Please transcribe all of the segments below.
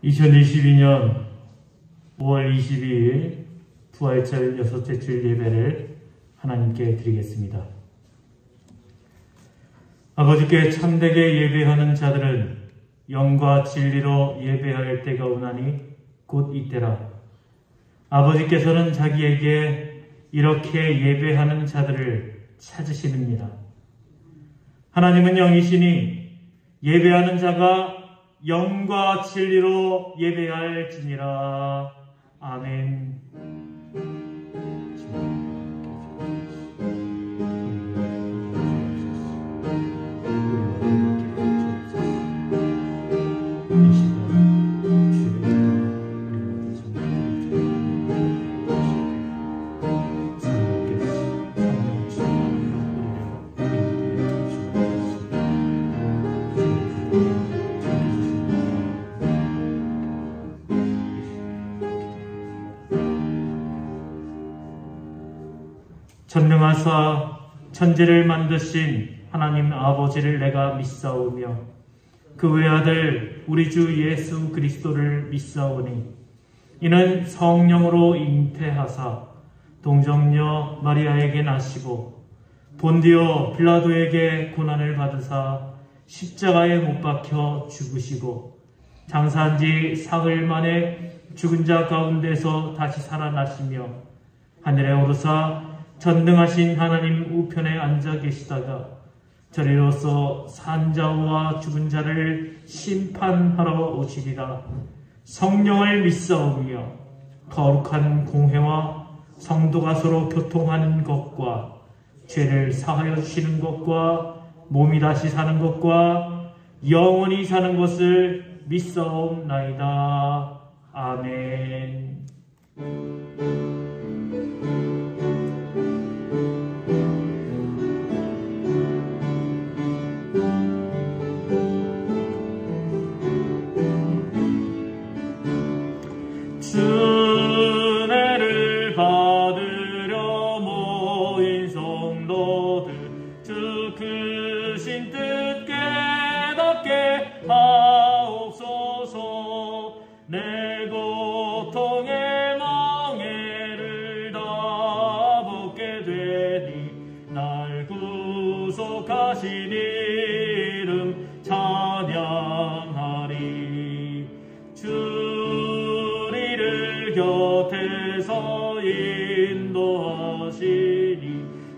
2022년 5월 22일 부활절 여섯째 주일 예배를 하나님께 드리겠습니다. 아버지께 참되게 예배하는 자들은 영과 진리로 예배할 때가 오나니 곧 이때라. 아버지께서는 자기에게 이렇게 예배하는 자들을 찾으시느니라. 하나님은 영이시니 예배하는 자가 영과 진리로 예배할지니라. 아멘. 전능하사 천지를 만드신 하나님 아버지를 내가 믿사오며 그 외아들 우리 주 예수 그리스도를 믿사오니 이는 성령으로 잉태하사 동정녀 마리아에게 나시고 본디오 빌라도에게 고난을 받으사 십자가에 못 박혀 죽으시고 장사한 지 사흘 만에 죽은 자 가운데서 다시 살아나시며 하늘에 오르사 전능하신 하나님 우편에 앉아 계시다가 저리로서 산자와 죽은 자를 심판하러 오시리라. 성령을 믿사오며 거룩한 공회와 성도가 서로 교통하는 것과 죄를 사하여 주시는 것과 몸이 다시 사는 것과 영원히 사는 것을 믿사옵나이다. 아멘. 은혜를 받으려 모인 성도들 주 크신 뜻 깨닫게 하옵소서. 내 고통의 망해를 다 벗게 되니 날 구속하신 이름 찬양하리. 곁에서 인도하시니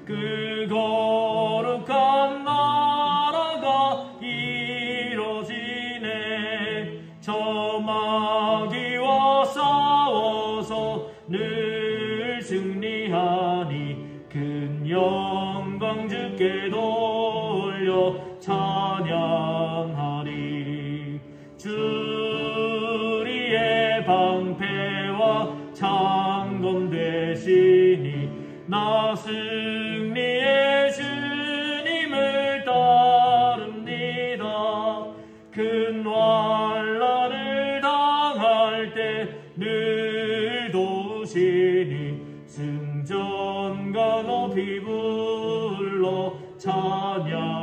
그 거룩한 나라가 이루어지네. 저 마귀와 싸워서 늘 승리하니 큰 영광 주께 돌려 찬양하리. 주리의 방패와 창검 되시니 나 승리의 주님을 따릅니다. 큰 환난을 당할 때 늘 도우시니 승전가 높이 불러 찬양하리.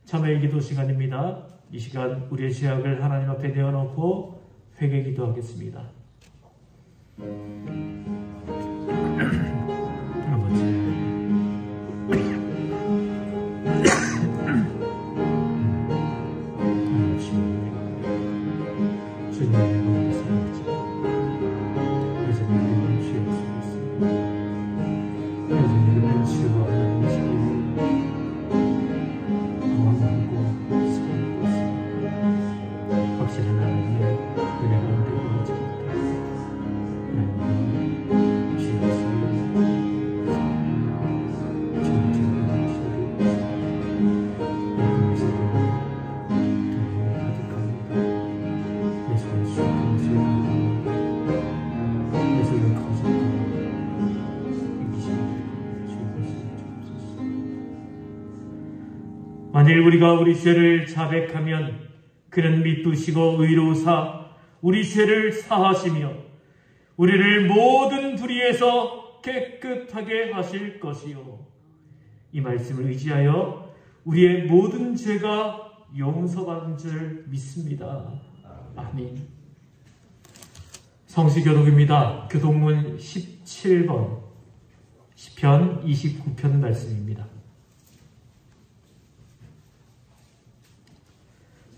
참회의 기도 시간입니다. 이 시간 우리의 죄악을 하나님 앞에 내어놓고 회개 기도하겠습니다. 아버지, 만일 우리가 우리 죄를 자백하면 그는 미쁘시고 의로우사 우리 죄를 사하시며 우리를 모든 불의에서 깨끗하게 하실 것이요 이 말씀을 의지하여 우리의 모든 죄가 용서받은 줄 믿습니다. 아멘. 성시교독입니다. 교독문 17번, 시편 29편 말씀입니다.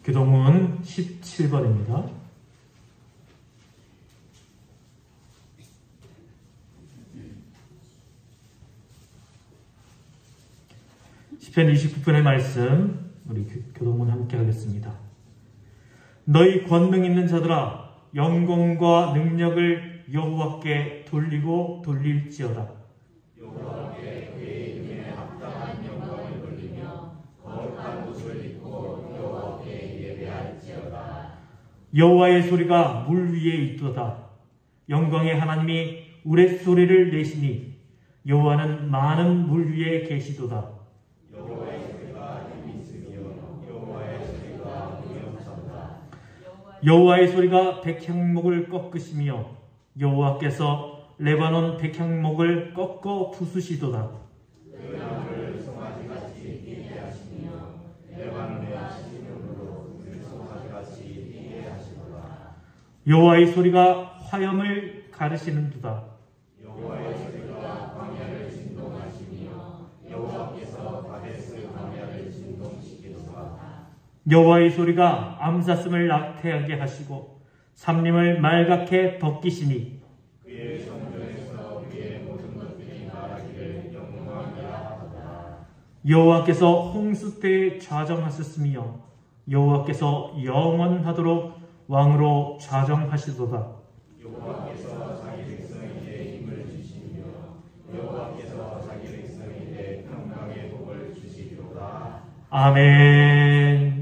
교독문 17번입니다. 시편 29편의 말씀, 우리 교독문 함께 하겠습니다. 너희 권능 있는 자들아, 영광과 능력을 여호와께 돌리고 돌릴지어다. 여호와께 그의 이름에 합당한 영광을 돌리며 거룩한 옷을 입고 여호와께 예배할지어다. 여호와의 소리가 물 위에 있도다. 영광의 하나님이 우레소리를 내시니 여호와는 많은 물 위에 계시도다. 여호와의 소리가 힘이 있으며 여호와의 소리가 위엄하다. 여호와의 소리가 백향목을 꺾으시며 여호와께서 레바논 백향목을 꺾어 부수시도다. 그 나무를 송아지같이 뛰게 하시며 레바논의 시름으로 송아지같이 뛰게 하시도다. 여호와의 소리가 화염을 가르시는도다. 여호와의 소리가 광야를 진동하시며 여호와께서 가데스 광야를 진동시키도다. 여호와의 소리가 암사슴을 낙태하게 하시고 삼림을 말갛게 벗기시니 그의 성전에서 그의 모든 것들이 말하기를 영광하리라 하도다. 여호와께서 홍수 때에 좌정하셨으며 여호와께서 영원하도록 왕으로 좌정하시도다. 여호와께서 자기 백성에게 힘을 주시며 여호와께서 자기 백성에게 평강의 복을 주시리로다. 아멘.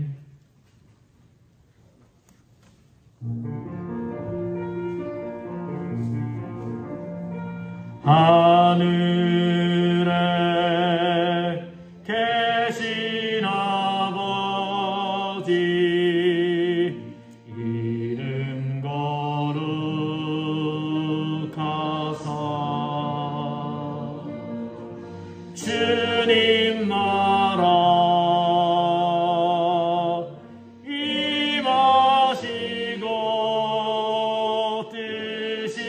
하늘에 계신 아버지 이름 거룩하사 주님 나라 임하시고 뜻이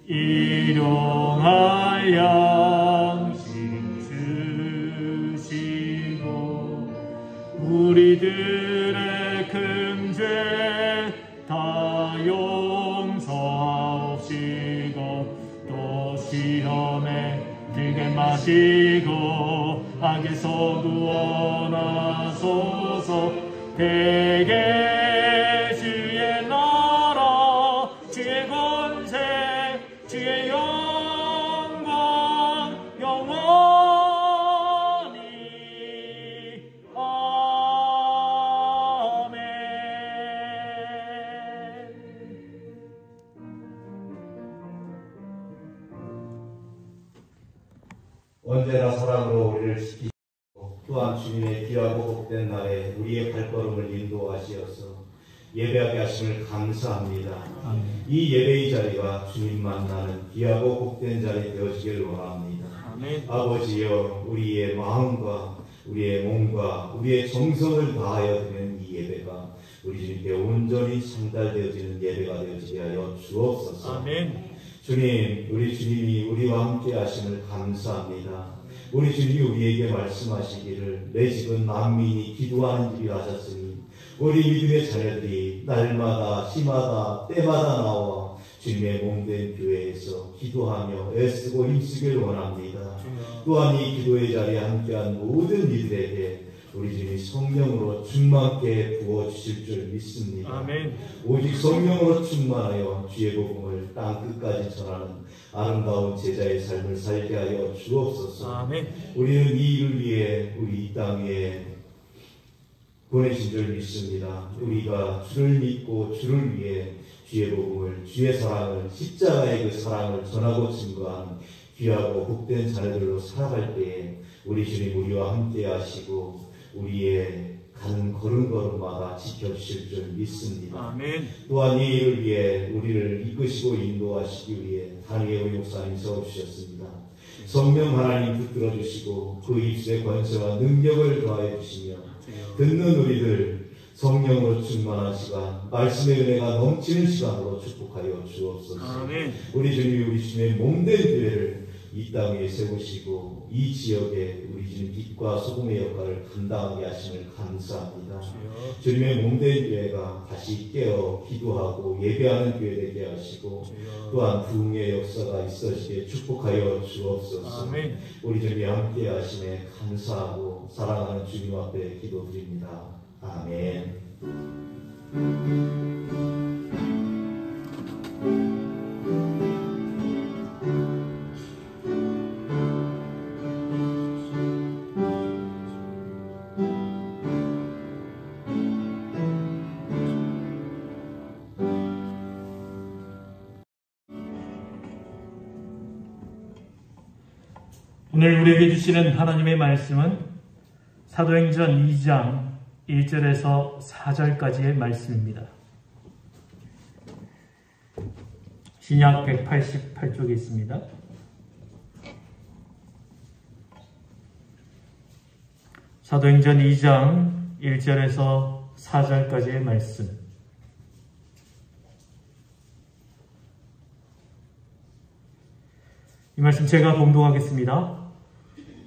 일용할 양식 주시고 우리들의 금죄 다 용서하옵시고 또 시험에 들게 마시고 악에서 구원하소서. 대개 주의 나라 주의 권세 주의 영광 영원히 아멘. 언제나 사랑으로 우리를 지키시고 또한 주님의 귀하고 복된 날에 우리의 발걸음을 인도하시어서 예배하게 하심을 감사합니다. 아멘. 이 예배의 자리가 주님 만나는 귀하고 복된 자리 되어지길 원합니다. 아멘. 아버지여, 우리의 마음과 우리의 몸과 우리의 정성을 다하여 드리는 이 예배가 우리 주님께 온전히 전달되어지는 예배가 되어지게 하여 주옵소서. 아멘. 주님, 우리 주님이 우리와 함께 하심을 감사합니다. 우리 주님이 우리에게 말씀하시기를 내 집은 만민이 기도하는 집이라 하셨으니 우리 믿음의 자녀들이 날마다 시마다 때마다 나와 주님의 몸된 교회에서 기도하며 애쓰고 힘쓰길 원합니다. 또한 이 기도의 자리에 함께한 모든 이들에게 우리 주님이 성령으로 충만케 부어주실 줄 믿습니다. 아멘. 오직 성령으로 충만하여 주의 복음을 땅끝까지 전하는 아름다운 제자의 삶을 살게 하여 주옵소서. 아멘. 우리는 이 일을 위해 우리 이 땅에 보내신 줄 믿습니다. 우리가 주를 믿고 주를 위해 주의 복음을, 주의 사랑을, 십자가의 그 사랑을 전하고 증거하는 귀하고 복된 자녀들로 살아갈 때에 우리 주님 우리와 함께 하시고 우리의 가는 걸음걸음을 걸음마다 지켜주실 줄 믿습니다. 아멘. 또한 이 일을 위해 우리를 이끄시고 인도하시기 위해 한의의 목사님 세워주셨습니다. 성령 하나님 붙들어 주시고 그 입술의 권세와 능력을 더하여 주시며 듣는 우리들 성령으로 충만한 시간, 말씀의 은혜가 넘치는 시간으로 축복하여 주옵소서. 아멘. 우리 주님이 우리 주님의 몸된 교회를 이 땅에 세우시고 이 지역에 우리 주님 빛과 소금의 역할을 감당하게 하심을 감사합니다. 주님의 몸된 교회가 다시 깨어 기도하고 예배하는 교회 되게 하시고 또한 부흥의 역사가 있어지게 축복하여 주옵소서. 아멘. 우리 주님이 함께 하심에 감사하고 사랑하는 주님 앞에 기도드립니다. 아멘. 오늘 우리에게 주시는 하나님의 말씀은 사도행전 2장 1절에서 4절까지의 말씀입니다. 신약 188쪽에 있습니다. 사도행전 2장 1절에서 4절까지의 말씀. 이 말씀 제가 봉독하겠습니다.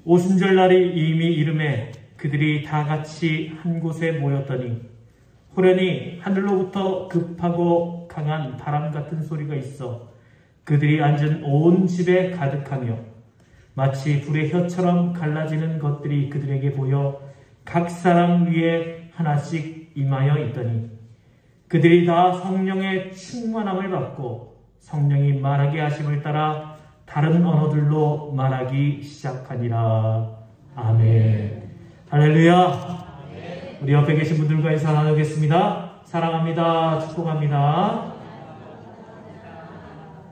오순절날이 이미 이름에 그들이 다 같이 한 곳에 모였더니 호련히 하늘로부터 급하고 강한 바람 같은 소리가 있어 그들이 앉은 온 집에 가득하며 마치 불의 혀처럼 갈라지는 것들이 그들에게 보여 각 사람 위에 하나씩 임하여 있더니 그들이 다 성령의 충만함을 받고 성령이 말하게 하심을 따라 다른 언어들로 말하기 시작하니라. 아멘. 할렐루야. 우리 옆에 계신 분들과 인사 나누겠습니다. 사랑합니다. 축복합니다.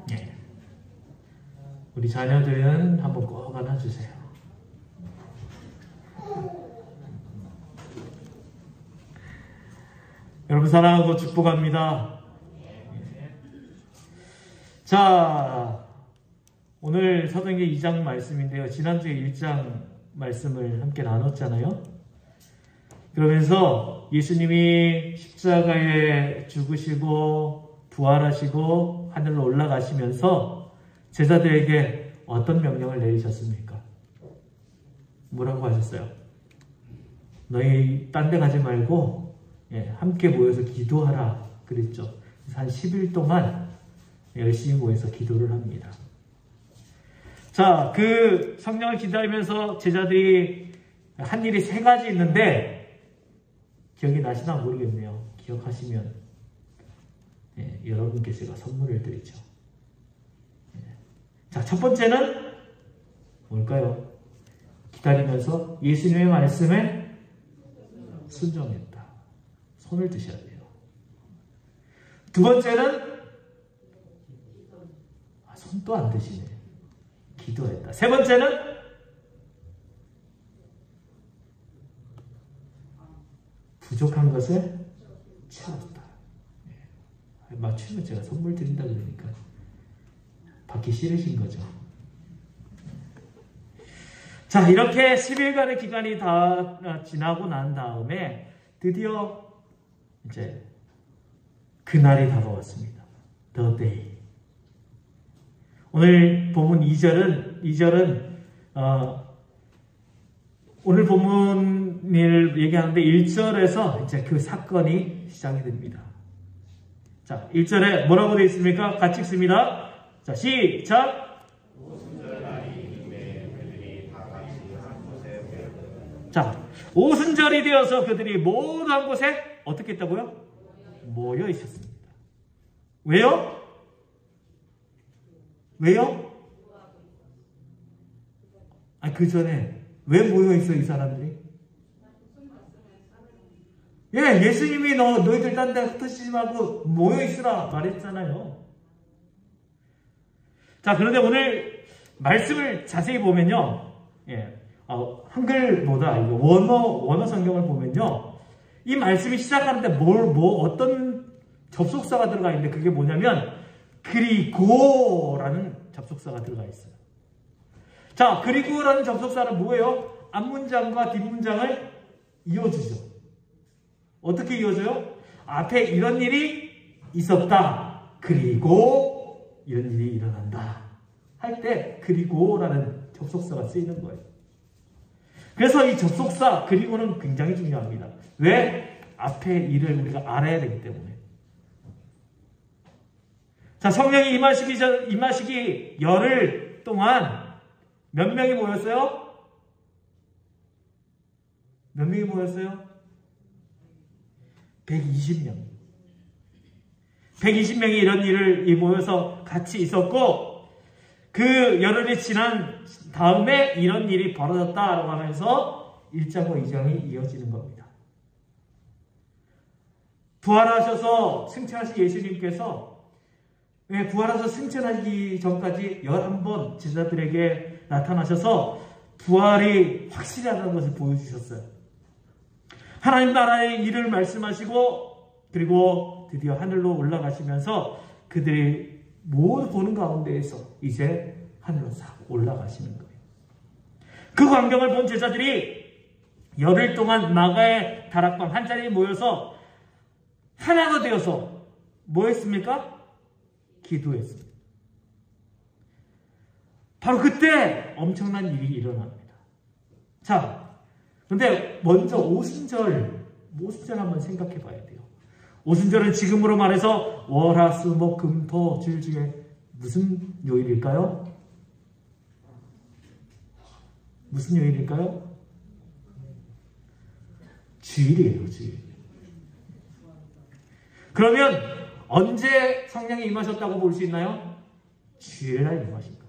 네. 우리 자녀들은 한번 꼭 안아주세요. 여러분 사랑하고 축복합니다. 자, 오늘 사도행전 2장 말씀인데요. 지난주에 1장 말씀을 함께 나눴잖아요. 그러면서 예수님이 십자가에 죽으시고 부활하시고 하늘로 올라가시면서 제자들에게 어떤 명령을 내리셨습니까? 뭐라고 하셨어요? 너희 딴 데 가지 말고 함께 모여서 기도하라 그랬죠. 한 10일 동안 열심히 모여서 기도를 합니다. 자, 그 성령을 기다리면서 제자들이 한 일이 3가지 있는데 기억이 나시나 모르겠네요. 기억하시면 여러분께 제가 선물을 드리죠. 자, 첫 번째는 뭘까요? 기다리면서 예수님의 말씀에 순종했다. 손을 드셔야 돼요. 두 번째는 손도 안 드시네. 기도했다. 세 번째는 부족한 것을 채웠다. 맞추면 제가 선물 드린다 그러니까 받기 싫으신 거죠. 자, 이렇게 10일간의 기간이 다 지나고 난 다음에 드디어 이제 그날이 다가왔습니다. The day. 오늘 본문 2절은 오늘 본문을 얘기하는데 1절에서 이제 그 사건이 시작이 됩니다. 자, 1절에 뭐라고 되어 있습니까? 같이 읽습니다. 자, 시작! 자, 오순절이 되어서 그들이 모두 한 곳에 어떻게 했다고요? 모여 있었습니다. 왜요? 왜요? 아니, 그 전에 왜 모여 있어 이 사람들이? 예수님이 너희들 딴 데 흩어지지 말고 모여 있으라 말했잖아요. 자, 그런데 오늘 말씀을 자세히 보면요, 한글보다 원어 성경을 보면요, 이 말씀이 시작하는데 어떤 접속사가 들어가 있는데 그게 뭐냐면 그리고라는 접속사가 들어가 있어요. 자, 그리고라는 접속사는 뭐예요? 앞문장과 뒷문장을 이어주죠. 어떻게 이어져요? 앞에 이런 일이 있었다. 그리고 이런 일이 일어난다. 할 때 그리고라는 접속사가 쓰이는 거예요. 그래서 이 접속사 그리고는 굉장히 중요합니다. 왜? 앞에 일을 우리가 알아야 되기 때문에. 자, 성령이 임하시기 열흘 동안 몇 명이 모였어요? 몇 명이 모였어요? 120명. 120명이 이런 일을 모여서 같이 있었고, 그 열흘이 지난 다음에 이런 일이 벌어졌다라고 하면서 1장과 2장이 이어지는 겁니다. 부활하셔서 승천하신 예수님께서 부활하셔서 승천하기 전까지 11번 제자들에게 나타나셔서 부활이 확실하다는 것을 보여주셨어요. 하나님 나라의 일을 말씀하시고 그리고 드디어 하늘로 올라가시면서 그들이 모두 보는 가운데에서 이제 하늘로 싹 올라가시는 거예요. 그 광경을 본 제자들이 열흘 동안 마가의 다락방 한 자리에 모여서 하나가 되어서 뭐 했습니까? 기도했습니다. 바로 그때 엄청난 일이 일어납니다. 자, 근데 먼저 오순절 한번 생각해 봐야 돼요. 오순절은 지금으로 말해서 월, 화, 수, 목, 금, 토, 질 중에 무슨 요일일까요? 무슨 요일일까요? 주일이에요, 주일. 그러면 언제 성령이 임하셨다고 볼 수 있나요? 주일날 임하신 거예요.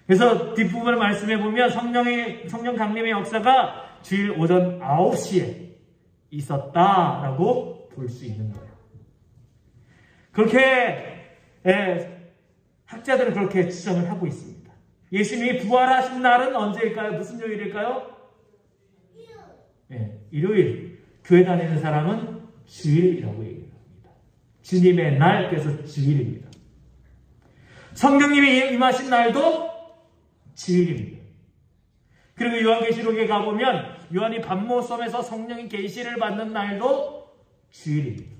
그래서 뒷부분을 말씀해 보면 성령 강림의 역사가 주일 오전 9시에 있었다라고 볼 수 있는 거예요. 그렇게 학자들은 그렇게 추정을 하고 있습니다. 예수님이 부활하신 날은 언제일까요? 무슨 요일일까요? 일요일. 교회 다니는 사람은 주일이라고 얘기합니다. 주님의 날, 그래서 주일입니다. 성령님이 임하신 날도 주일입니다. 그리고 요한계시록에 가보면 요한이 반모섬에서 성령의 계시를 받는 날도 주일입니다.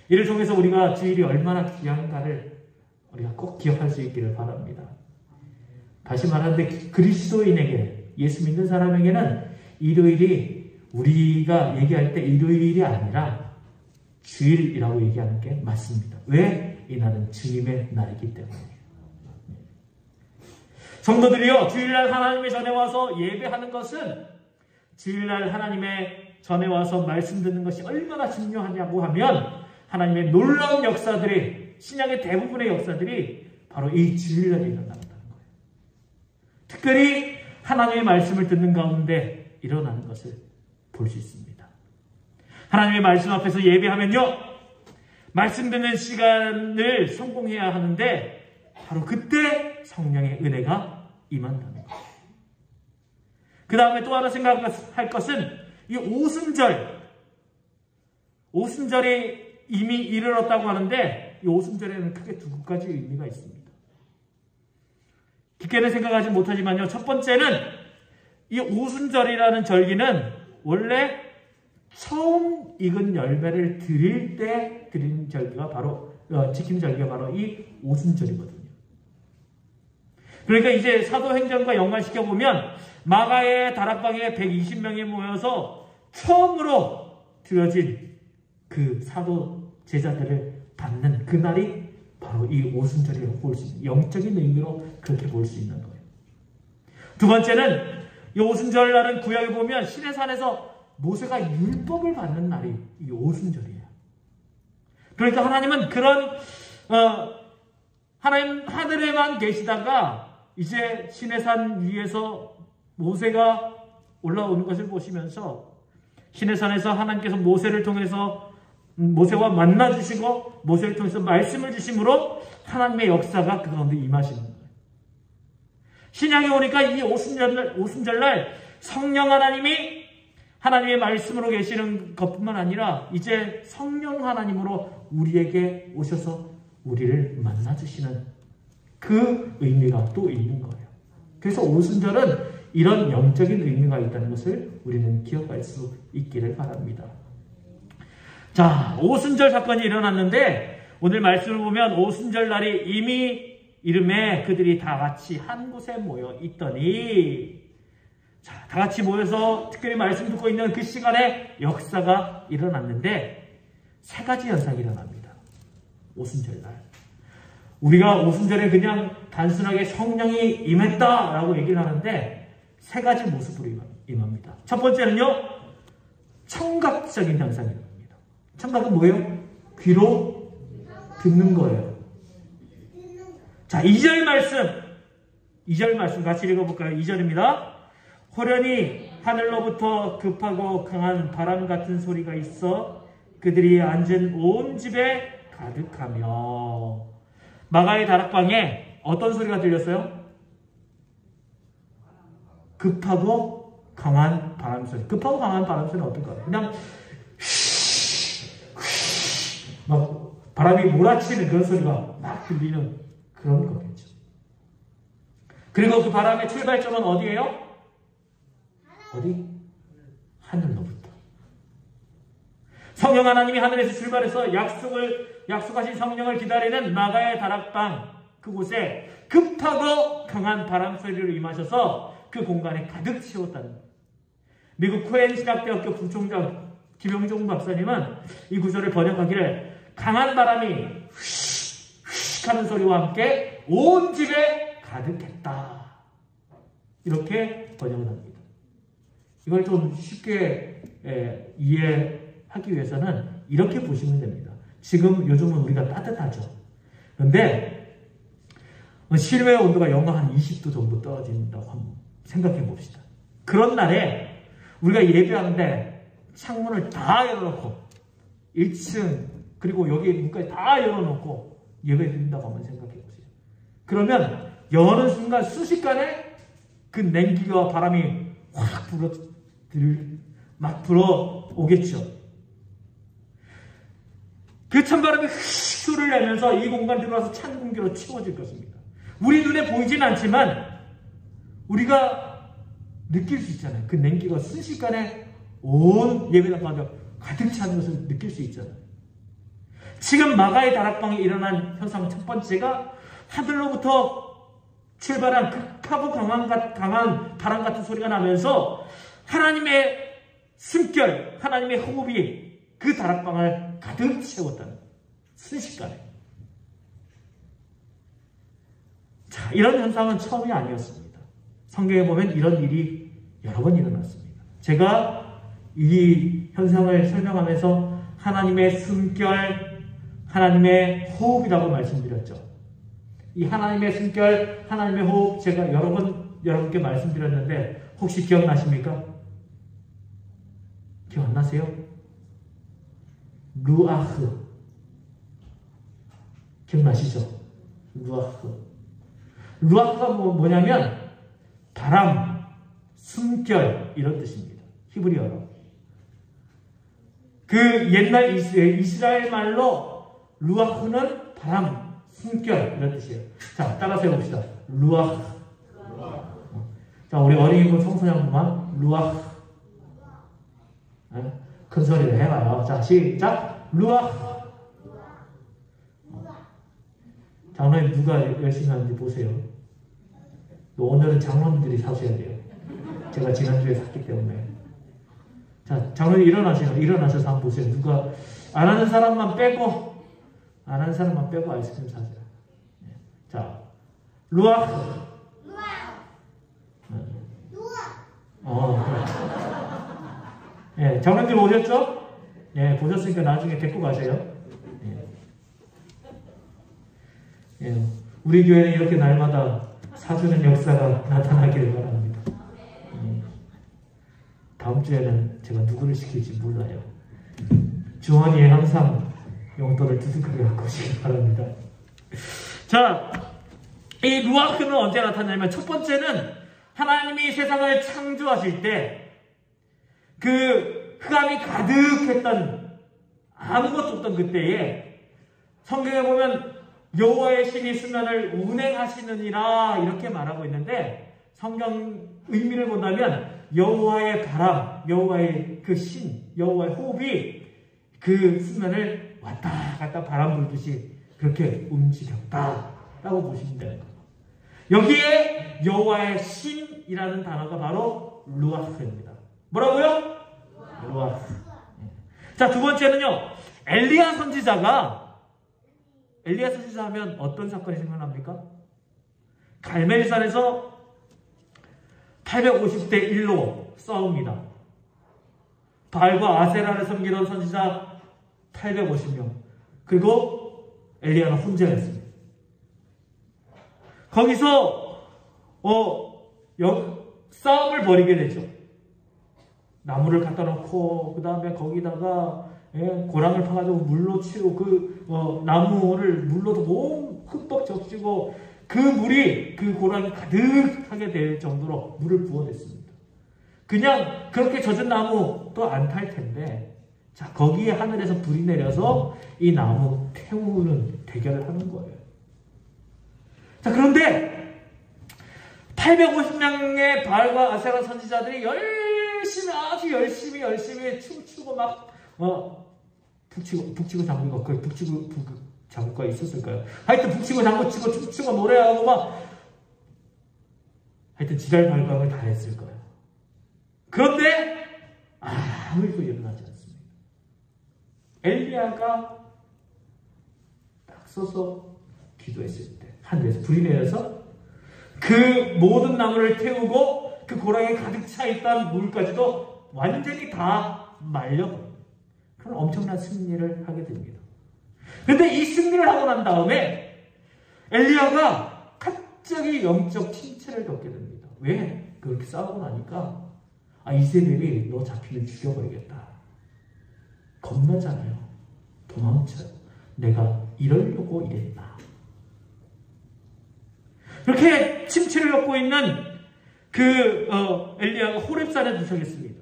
이를 통해서 우리가 주일이 얼마나 귀한가를 우리가 꼭 기억할 수 있기를 바랍니다. 다시 말하는데 그리스도인에게, 예수 믿는 사람에게는 일요일이 우리가 얘기할 때 일요일이 아니라 주일이라고 얘기하는 게 맞습니다. 왜? 이 날은 주님의 날이기 때문에. 성도들이요, 주일날 하나님의 전에 와서 예배하는 것은, 주일날 하나님의 전에 와서 말씀 듣는 것이 얼마나 중요하냐고 하면 하나님의 놀라운 역사들이, 신약의 대부분의 역사들이 바로 이 주일날에 일어난다는 거예요. 특별히 하나님의 말씀을 듣는 가운데 일어나는 것을 볼 수 있습니다. 하나님의 말씀 앞에서 예배하면요, 말씀 듣는 시간을 성공해야 하는데 바로 그때 성령의 은혜가 임한다는 거예요. 그 다음에 또 하나 생각할 것은 이 오순절이 이미 이르렀다고 하는데 이 오순절에는 크게 두 가지 의미가 있습니다. 깊게는 생각하지 못하지만요, 첫 번째는 이 오순절이라는 절기는 원래 처음 익은 열매를 드릴 때 드리는 절기가 바로 지키는 절기가 바로 이 오순절이거든요. 그러니까 이제 사도행전과 연관시켜 보면 마가의 다락방에 120명이 모여서 처음으로 드려진 그 사도 제자들을 받는 그날이 바로 이 오순절이라고 볼 수 있는, 영적인 의미로 그렇게 볼 수 있는 거예요. 두 번째는 이 오순절날은 구약에 보면 시내산에서 모세가 율법을 받는 날이 이 오순절이에요. 그러니까 하나님은 그런 하나님 하늘에만 계시다가 이제 시내산 위에서 모세가 올라오는 것을 보시면서 시내산에서 하나님께서 모세를 통해서 모세와 만나 주시고 모세를 통해서 말씀을 주심으로 하나님의 역사가 그 가운데 임하시는 거예요. 신약에 오니까 이 오순절날 성령 하나님이 하나님의 말씀으로 계시는 것뿐만 아니라 이제 성령 하나님으로 우리에게 오셔서 우리를 만나주시는 그 의미가 또 있는 거예요. 그래서 오순절은 이런 영적인 의미가 있다는 것을 우리는 기억할 수 있기를 바랍니다. 자, 오순절 사건이 일어났는데 오늘 말씀을 보면 오순절 날이 이미 이름에 그들이 다 같이 한 곳에 모여 있더니, 자, 다 같이 모여서 특별히 말씀 듣고 있는 그 시간에 역사가 일어났는데 세 가지 현상이 일어납니다. 오순절 날. 우리가 오순절에 그냥 단순하게 성령이 임했다라고 얘기를 하는데 세 가지 모습으로 임합니다. 첫 번째는요, 청각적인 현상이 일어납니다. 청각은 뭐예요? 귀로 듣는 거예요. 자, 2절 말씀 같이 읽어볼까요? 2절입니다. 호련히 하늘로부터 급하고 강한 바람 같은 소리가 있어 그들이 앉은 온 집에 가득하며. 마가의 다락방에 어떤 소리가 들렸어요? 급하고 강한 바람 소리. 급하고 강한 바람 소리는 어떨까요? 그냥 막 바람이 몰아치는 그런 소리가 막 들리는 그런 거겠죠. 그리고 그 바람의 출발점은 어디예요? 어디? 하늘로부터. 성령 하나님이 하늘에서 출발해서 약속하신 성령을 기다리는 마가의 다락방 그곳에 급하고 강한 바람 소리로 임하셔서 그 공간에 가득 채웠다는 거예요. 미국 코엔 신학대학교 부총장 김영종 박사님은 이 구절을 번역하기를 강한 바람이 휘 하는 소리와 함께 온 집에 가득했다. 이렇게 번역을 합니다. 이걸 좀 쉽게 이해하기 위해서는 이렇게 보시면 됩니다. 지금 요즘은 우리가 따뜻하죠. 그런데 실외 온도가 영하 한 20도 정도 떨어진다고 한번 생각해 봅시다. 그런 날에 우리가 예배하는데 창문을 다 열어놓고 1층 그리고 여기 문까지 다 열어놓고 예배 드린다고 한번 생각해 보세요. 그러면 여는 순간 순식간에 그 냉기와 바람이 확 불어오겠죠. 그 찬바람이 소리를 내면서 이 공간 들어와서 찬 공기로 채워질 것입니다. 우리 눈에 보이진 않지만 우리가 느낄 수 있잖아요. 그 냉기가 순식간에 온 예배당 가운데 가득 차는 것을 느낄 수 있잖아요. 지금 마가의 다락방에 일어난 현상 첫 번째가 하늘로부터 출발한 급하고 강한 바람 같은 소리가 나면서 하나님의 숨결, 하나님의 호흡이 그 다락방을 가득 채웠다는 순식간에. 자, 이런 현상은 처음이 아니었습니다. 성경에 보면 이런 일이 여러 번 일어났습니다. 제가 이 현상을 설명하면서 하나님의 숨결, 하나님의 호흡이라고 말씀드렸죠. 이 하나님의 숨결, 하나님의 호흡 제가 여러 번 여러분께 말씀드렸는데 혹시 기억나십니까? 기억 안 나세요? 루아흐. 기억나시죠? 루아흐. 루아흐가 뭐냐면 바람, 숨결 이런 뜻입니다. 히브리어로. 그 옛날 이스라엘 말로 루아흐는 바람, 숨결 이런 뜻이에요. 자, 따라서 해봅시다. 루아흐. 자, 우리 어린이분 청소년분만 루아흐. 큰 소리를 해봐요. 자, 시작. 루아흐. 장로님 누가 열심히 하는지 보세요. 오늘은 장로님들이 사셔야 돼요. 제가 지난주에 샀기 때문에. 자, 장로님 일어나세요. 일어나셔서 한번 보세요. 누가 안 하는 사람만 빼고 아이스크림 사세요. 자, 루아흐. 예, 장로님들 오셨죠? 예, 보셨으니까 나중에 데리고 가세요. 예, 우리 교회는 이렇게 날마다 사주는 역사가 나타나기를 바랍니다. 예. 다음 주에는 제가 누구를 시킬지 몰라요. 주원이에 항상 용돈을 두둑하게 갖고 오시기 바랍니다. 자, 이 루아흐는 언제 나타나냐면 첫 번째는 하나님이 세상을 창조하실 때 그 흑암이 가득했던 아무것도 없던 그때에 성경에 보면 여호와의 신이 수면을 운행하시느니라 이렇게 말하고 있는데 성경 의미를 본다면 여호와의 바람, 여호와의 그 신, 여호와의 호흡이 그 수면을 왔다 갔다 바람 불듯이 그렇게 움직였다라고 보시면 돼요. 여기에 여호와의 신이라는 단어가 바로 루아흐입니다. 뭐라고요? 루아흐. 자, 두 번째는요. 엘리야 선지자 하면 어떤 사건이 생각납니까? 갈멜산에서 850대 1로 싸웁니다. 바알과 아세라를 섬기던 선지자 850명. 그리고 엘리야는 혼자였습니다. 거기서 싸움을 벌이게 되죠. 나무를 갖다 놓고 그 다음에 거기다가 고랑을 파가지고 물로 치우고 나무를 물로도 흠뻑 적시고 그 물이 그 고랑이 가득하게 될 정도로 물을 부어댔습니다. 그냥 그렇게 젖은 나무도 안 탈 텐데 자 거기에 하늘에서 불이 내려서 이 나무 태우는 대결을 하는 거예요. 자 그런데 850명의 바알과 아세라 선지자들이 아주 열심히 춤추고 막 북치고 장구가 거의 북치고 장구가 있었을까요? 하여튼 북치고 장구치고 춤추고 노래하고 막 하여튼 지랄발광을 다 했을 거예요. 그런데 아무 일도 일어나지 않습니다. 엘리야가 딱 서서 기도했을 때 하늘에서 불이 내려서 그 모든 나무를 태우고 그 고랑에 가득 차 있던 물까지도 완전히 다 말려버립니다. 그런 엄청난 승리를 하게 됩니다. 그런데 이 승리를 하고 난 다음에 엘리야가 갑자기 영적 침체를 겪게 됩니다. 왜? 그렇게 싸우고 나니까 이세벨이 너 잡히면 죽여버리겠다. 겁나잖아요. 도망쳐요. 내가 이러려고 이랬나. 그렇게 침체를 겪고 있는 엘리야가 호렙산에 도착했습니다.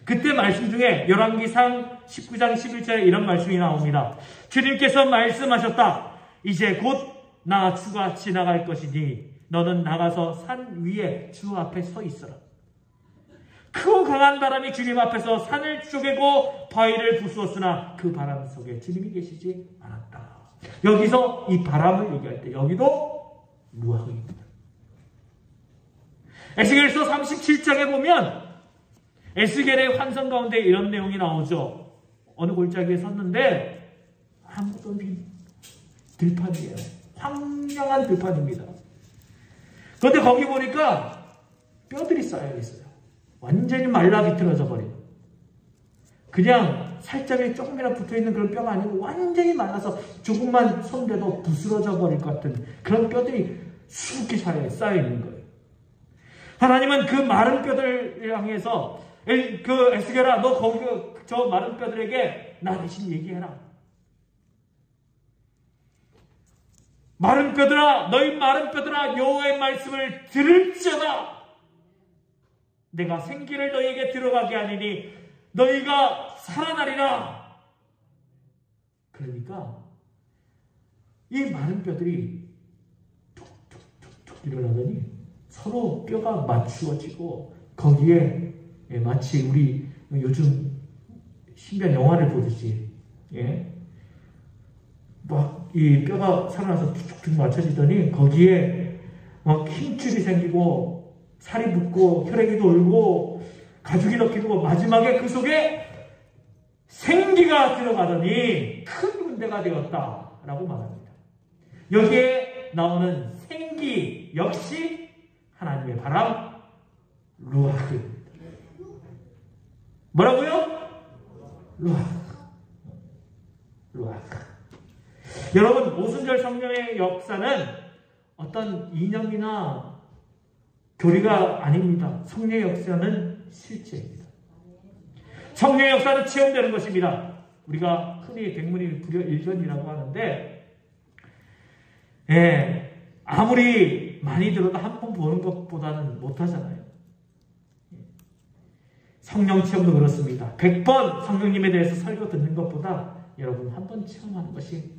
그때 말씀 중에 열왕기상 19장 11절에 이런 말씀이 나옵니다. 주님께서 말씀하셨다. 이제 곧 나 주가 지나갈 것이니 너는 나가서 산 위에 주 앞에 서 있어라. 크고 강한 바람이 주님 앞에서 산을 쪼개고 바위를 부수었으나 그 바람 속에 주님이 계시지 않았다. 여기서 이 바람을 얘기할 때 여기도 루아흐입니다. 에스겔서 37장에 보면 에스겔의 환상 가운데 이런 내용이 나오죠. 어느 골짜기에 섰는데 아무것도 없는 들판이에요. 황량한 들판입니다. 그런데 거기 보니까 뼈들이 쌓여 있어요. 완전히 말라 비틀어져 버린. 그냥 살짝에 조금이나 붙어있는 그런 뼈가 아니고 완전히 말라서 조금만 손대도 부스러져 버릴 것 같은 그런 뼈들이 수북히 쌓여 있는 거예요. 하나님은 그 마른 뼈들을 향해서 그 에스겔아 너 거기 저 마른 뼈들에게 나 대신 얘기해라. 마른 뼈들아 너희 마른 뼈들아 여호와의 말씀을 들을지어다. 내가 생기를 너희에게 들어가게 하리니 너희가 살아나리라. 그러니까 이 마른 뼈들이 툭툭툭툭 일어나더니 서로 뼈가 맞추어지고 거기에 마치 우리 요즘 신비한 영화를 보듯이 막 이 뼈가 살아나서 툭툭툭 맞춰지더니 거기에 막 힘줄이 생기고 살이 붙고 혈액이 돌고 가죽이 덮이고 마지막에 그 속에 생기가 들어가더니 큰 군대가 되었다라고 말합니다. 여기에 나오는 생기 역시 하나님의 바람 루아흐입니다. 뭐라고요? 루아흐. 여러분 오순절 성령의 역사는 어떤 이념이나 교리가 아닙니다. 성령의 역사는 실제입니다. 성령의 역사는 체험되는 것입니다. 우리가 흔히 백문이 불여일견이라고 하는데 아무리 많이 들어도 한 번 보는 것보다는 못하잖아요. 성령 체험도 그렇습니다. 100번 성령님에 대해서 설교 듣는 것보다 여러분 한 번 체험하는 것이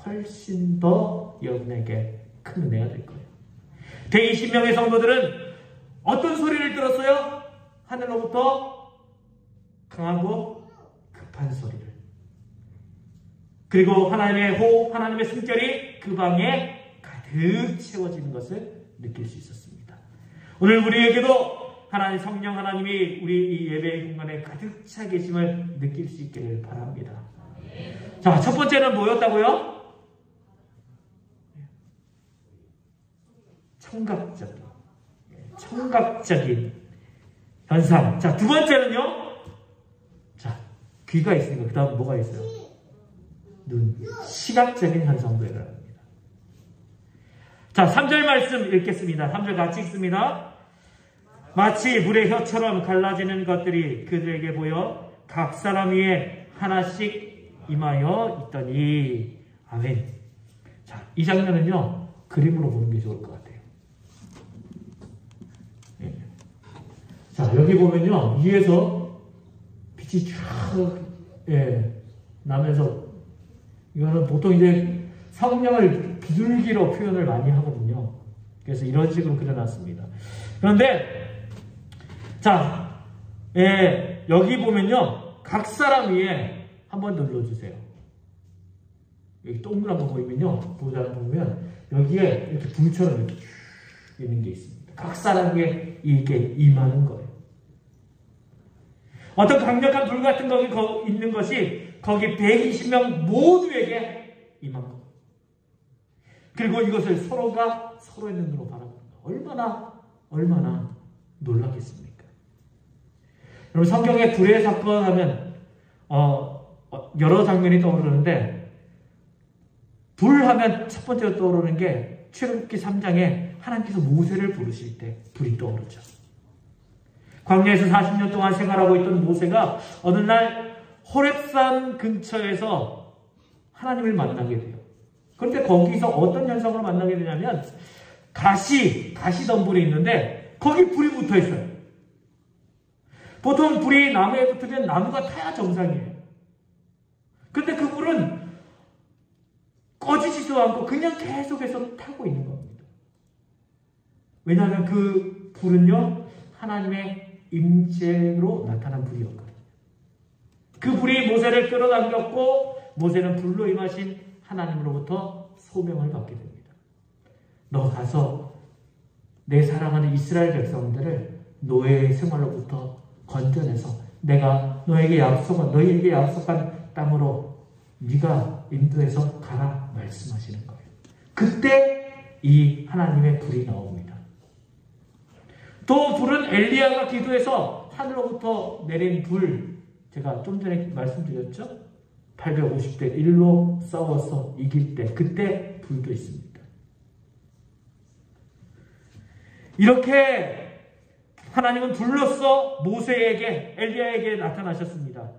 훨씬 더 여러분에게 큰 은혜가 될 거예요. 120명의 성도들은 어떤 소리를 들었어요? 하늘로부터 강하고 급한 소리를. 그리고 하나님의 호흡, 하나님의 숨결이 그 방에 가득 채워지는 것을 느낄 수 있었습니다. 오늘 우리에게도 하나님 성령 하나님이 우리 이 예배의 공간에 가득 차 계심을 느낄 수 있기를 바랍니다. 자, 첫 번째는 뭐였다고요? 청각적인 현상. 자, 두 번째는요. 자, 귀가 있으니까 그 다음 뭐가 있어요? 눈. 시각적인 현상도 일어납니다. 자, 3절 말씀 읽겠습니다. 3절 같이 읽습니다. 마치 물의 혀처럼 갈라지는 것들이 그들에게 보여 각 사람 위에 하나씩 임하여 있더니. 아멘. 자, 이 장면은요, 그림으로 보는 게 좋을 것 같아요. 네. 자, 여기 보면요, 위에서 빛이 쫙, 나면서, 이거는 보통 이제 성령을 비둘기로 표현을 많이 하거든요. 그래서 이런 식으로 그려놨습니다. 그런데, 자, 여기 보면요, 각 사람 위에 한번 눌러주세요. 여기 동그란 거 보이면요, 보면 여기에 이렇게 불처럼 이렇게 있는 게 있습니다. 각 사람 위에 이게 임하는 거예요. 어떤 강력한 불 같은 거 있는 것이 거기 120명 모두에게 임한 겁니다. 그리고 이것을 서로가 서로의 눈으로 바라봅니다. 얼마나 놀랍겠습니까? 여러분, 성경에 불의 사건 하면 여러 장면이 떠오르는데, 불 하면 첫 번째로 떠오르는 게 출애굽기 3장에 하나님께서 모세를 부르실 때 불이 떠오르죠. 광야에서 40년 동안 생활하고 있던 모세가 어느 날 호렙산 근처에서 하나님을 만나게 돼요. 그런데 거기서 어떤 현상으로 만나게 되냐면 가시 덤불이 있는데 거기 불이 붙어 있어요. 보통 불이 나무에 붙으면 나무가 타야 정상이에요. 근데 그 불은 꺼지지도 않고 그냥 계속해서 타고 있는 겁니다. 왜냐하면 그 불은요, 하나님의 임재로 나타난 불이었거든요. 그 불이 모세를 끌어당겼고 모세는 불로 임하신 하나님으로부터 소명을 받게 됩니다. 너 가서 내 사랑하는 이스라엘 백성들을 노예의 생활로부터 건져내서 내가 너에게 약속한 땅으로 네가 인도해서 가라 말씀하시는 거예요. 그때 이 하나님의 불이 나옵니다. 또 불은 엘리야가 기도해서 하늘로부터 내린 불, 제가 좀 전에 말씀드렸죠? 850대 1로 싸워서 이길 때, 그때 불도 있습니다. 이렇게 하나님은 불로써 모세에게, 엘리야에게 나타나셨습니다.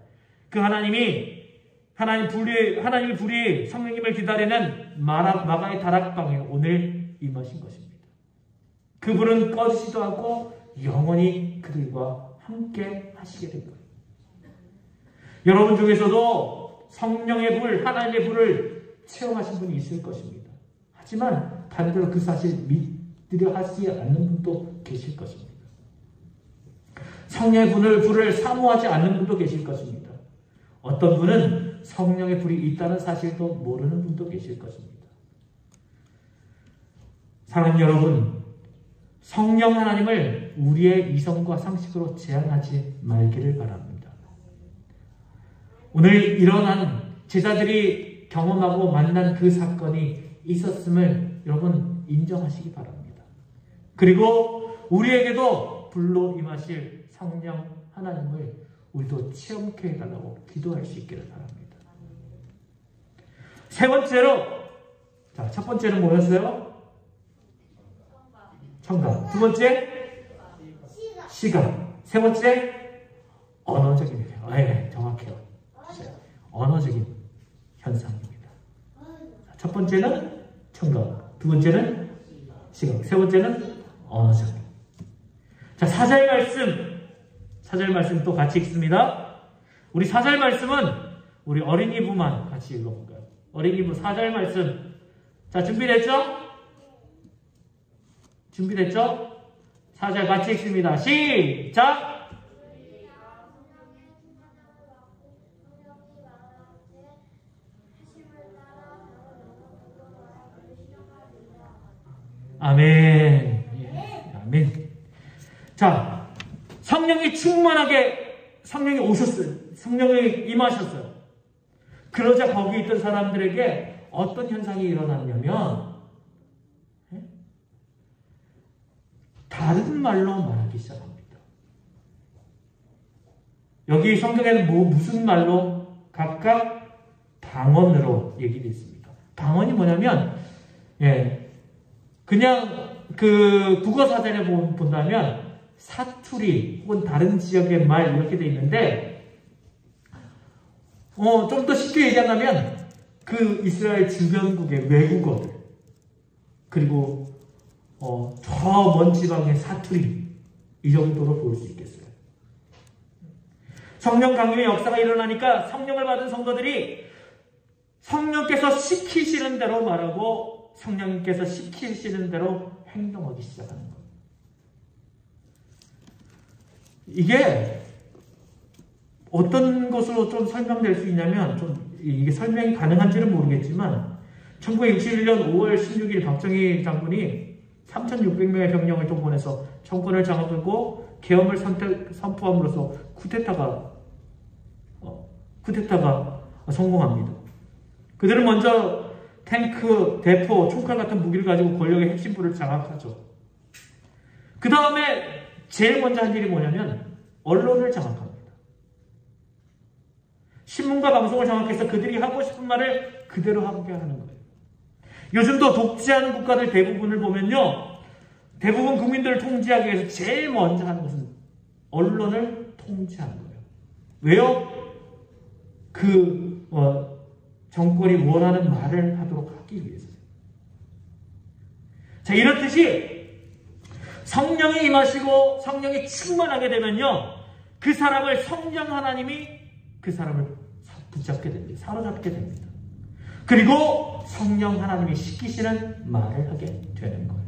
그 하나님의 불이 성령님을 기다리는 마가의 다락방에 오늘 임하신 것입니다. 그 불은 꺼지지도 않고 영원히 그들과 함께 하시게 된 거예요. 여러분 중에서도 성령의 불, 하나님의 불을 체험하신 분이 있을 것입니다. 하지만 반대로 그 사실 믿으려 하지 않는 분도 계실 것입니다. 성령의 불을 사모하지 않는 분도 계실 것입니다. 어떤 분은 성령의 불이 있다는 사실도 모르는 분도 계실 것입니다. 사랑하는 여러분, 성령 하나님을 우리의 이성과 상식으로 제한하지 말기를 바랍니다. 오늘 일어난 제자들이 경험하고 만난 그 사건이 있었음을 여러분 인정하시기 바랍니다. 그리고 우리에게도 불로 임하실 성령 하나님을 우리도 체험케 해달라고 기도할 수 있기를 바랍니다. 세 번째로, 자, 첫 번째는 뭐였어요? 청각. 두 번째? 시각. 세 번째? 언어적인 현상. 정확해요. 언어적인 현상입니다. 첫 번째는 청각. 두 번째는 시각. 세 번째는 언어적. 자, 4절 말씀 또 같이 읽습니다. 우리 4절 말씀은 우리 어린이부만 같이 읽어볼까요? 어린이부 4절 말씀. 자, 준비됐죠? 4절 같이 읽습니다. 시작! 아멘. 아멘. 자, 성령이 충만하게 성령이 오셨어요. 성령이 임하셨어요. 그러자 거기 있던 사람들에게 어떤 현상이 일어났냐면 다른 말로 말하기 시작합니다. 여기 성경에는 무슨 말로? 각각 방언으로 얘기되어 있습니다. 방언이 뭐냐면 그냥 그 국어사전에 본다면 사투리 혹은 다른 지역의 말 이렇게 되어 있는데 좀 더 쉽게 얘기하자면 그 이스라엘 주변국의 외국어들 그리고 저 먼 지방의 사투리 이 정도로 볼 수 있겠어요. 성령 강림의 역사가 일어나니까 성령을 받은 성도들이 성령께서 시키시는 대로 말하고 성령님께서 시키시는 대로 행동하기 시작하는 거예요. 이게 어떤 것으로 좀 설명될 수 있냐면 이게 설명이 가능한지는 모르겠지만 1961년 5월 16일 박정희 장군이 3,600명의 병력을 동원해서 정권을 장악하고 계엄을 선포함으로써 쿠데타가 성공합니다. 그들은 먼저 탱크, 대포, 총칼 같은 무기를 가지고 권력의 핵심부를 장악하죠. 그 다음에 제일 먼저 한 일이 뭐냐면 언론을 장악합니다. 신문과 방송을 장악해서 그들이 하고 싶은 말을 그대로 하게 하는 거예요. 요즘도 독재하는 국가들 대부분을 보면요. 대부분 국민들을 통제하기 위해서 제일 먼저 하는 것은 언론을 통제하는 거예요. 왜요? 정권이 원하는 말을 하도록 하기 위해서요. 자, 이렇듯이 성령이 임하시고 성령이 충만하게 되면요. 그 사람을 성령 하나님이 그 사람을 붙잡게 됩니다. 사로잡게 됩니다. 그리고 성령 하나님이 시키시는 말을 하게 되는 거예요.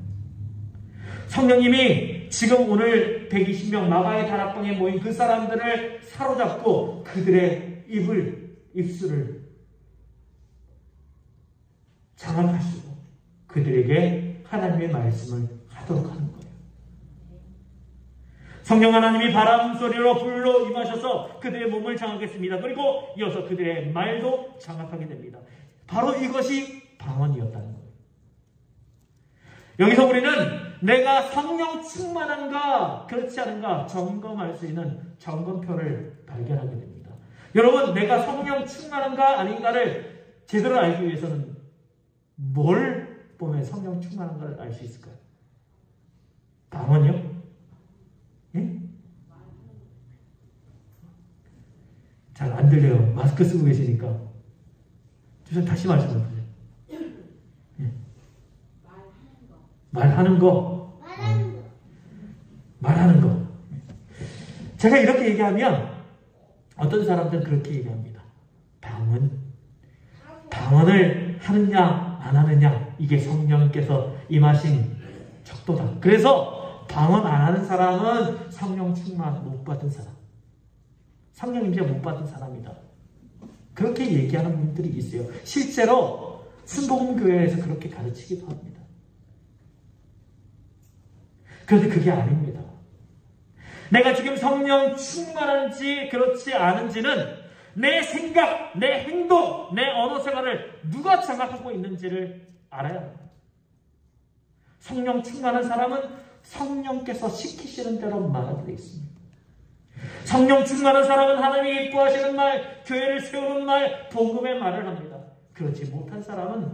성령님이 지금 오늘 120명 마가의 다락방에 모인 그 사람들을 사로잡고 그들의 입술을 장악하시고 그들에게 하나님의 말씀을 하도록 하는 거예요. 성령 하나님이 바람 소리로 불로 임하셔서 그들의 몸을 장악했습니다. 그리고 이어서 그들의 말도 장악하게 됩니다. 바로 이것이 방언이었다는 거예요. 여기서 우리는 내가 성령 충만한가 그렇지 않은가 점검할 수 있는 점검표를 발견하게 됩니다. 여러분, 내가 성령 충만한가 아닌가를 제대로 알기 위해서는 뭘 보면 성령 충만한가를 알 수 있을까요? 방언이요? 예? 잘 안 들려요. 마스크 쓰고 계시니까. 좀 다시 말씀해 보세요. 예. 말하는 거. 말하는 거. 제가 이렇게 얘기하면 어떤 사람들은 그렇게 얘기합니다. 방언을 하느냐 안 하느냐 이게 성령께서 임하신 척도다. 그래서 방언 안 하는 사람은 성령 충만 못 받은 사람, 성령 임재 못 받은 사람이다. 그렇게 얘기하는 분들이 있어요. 실제로 순복음교회에서 그렇게 가르치기도 합니다. 그런데 그게 아닙니다. 내가 지금 성령 충만한지 그렇지 않은지는 내 생각, 내 행동, 내 언어 생활을 누가 장악하고 있는지를 알아야 합니다. 성령 충만한 사람은 성령께서 시키시는 대로 말하게 되어 있습니다. 성령 충만한 사람은 하나님이 기뻐하시는 말, 교회를 세우는 말, 복음의 말을 합니다. 그렇지 못한 사람은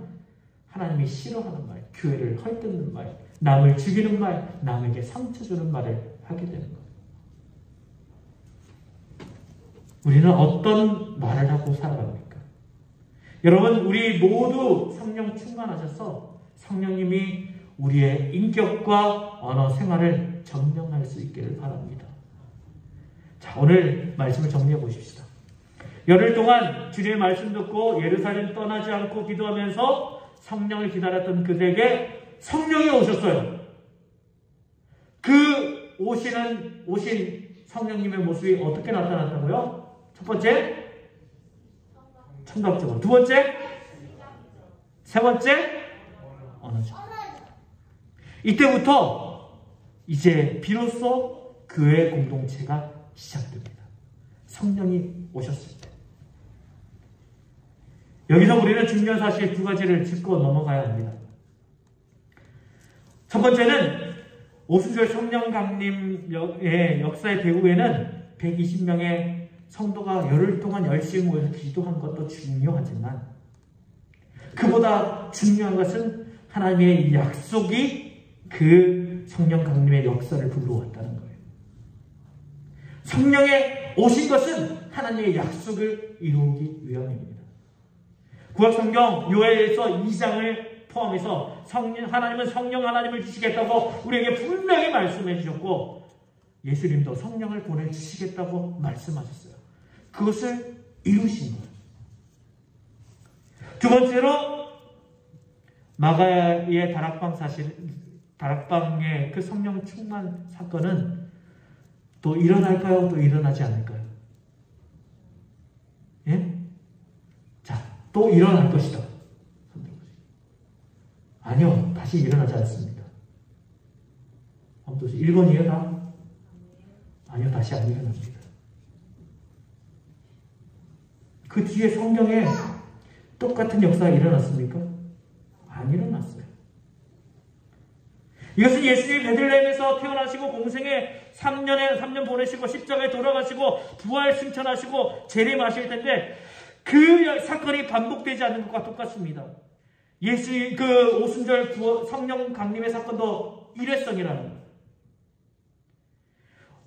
하나님이 싫어하는 말, 교회를 헐뜯는 말, 남을 죽이는 말, 남에게 상처 주는 말을 하게 되는 거예요. 우리는 어떤 말을 하고 살아갑니까? 여러분, 우리 모두 성령 충만하셔서 성령님이 우리의 인격과 언어 생활을 점령할 수 있기를 바랍니다. 자, 오늘 말씀을 정리해 보십시다. 열흘 동안 주님의 말씀 듣고 예루살렘 떠나지 않고 기도하면서 성령을 기다렸던 그들에게 성령이 오셨어요. 그 오신 성령님의 모습이 어떻게 나타났다고요? 첫 번째, 청각적으로. 두 번째, 세 번째, 언어적. 이때부터 이제 비로소 교회 공동체가 시작됩니다. 성령이 오셨을 때. 여기서 우리는 중요한 사실 두 가지를 짚고 넘어가야 합니다. 첫 번째는 오순절 성령 강림의 역사의 배후에는 120명의 성도가 열흘 동안 열심히 모여서 기도한 것도 중요하지만 그보다 중요한 것은 하나님의 약속이 그 성령 강림의 역사를 불러왔다는 거예요. 성령에 오신 것은 하나님의 약속을 이루기 위함입니다. 구약성경 요엘서 2장을 포함해서 하나님은 성령 하나님을 주시겠다고 우리에게 분명히 말씀해 주셨고 예수님도 성령을 보내주시겠다고 말씀하셨어요. 그것을 이루신 거예요. 두 번째로 마가의 다락방의 그 성령 충만 사건은 또 일어날까요? 또 일어나지 않을까요? 예? 자, 또 일어날 것이다. 아니요, 다시 일어나지 않습니다. 1번이에요, 다? 아니요, 다시 안 일어납니다. 그 뒤에 성경에 똑같은 역사가 일어났습니까? 안 일어났어요. 이것은 예수님이 베들레헴에서 태어나시고 공생에 3년 보내시고 십자가에 돌아가시고 부활 승천하시고 재림하실 텐데 그 사건이 반복되지 않는 것과 똑같습니다. 그 오순절 성령 강림의 사건도 일회성이라는 거예요.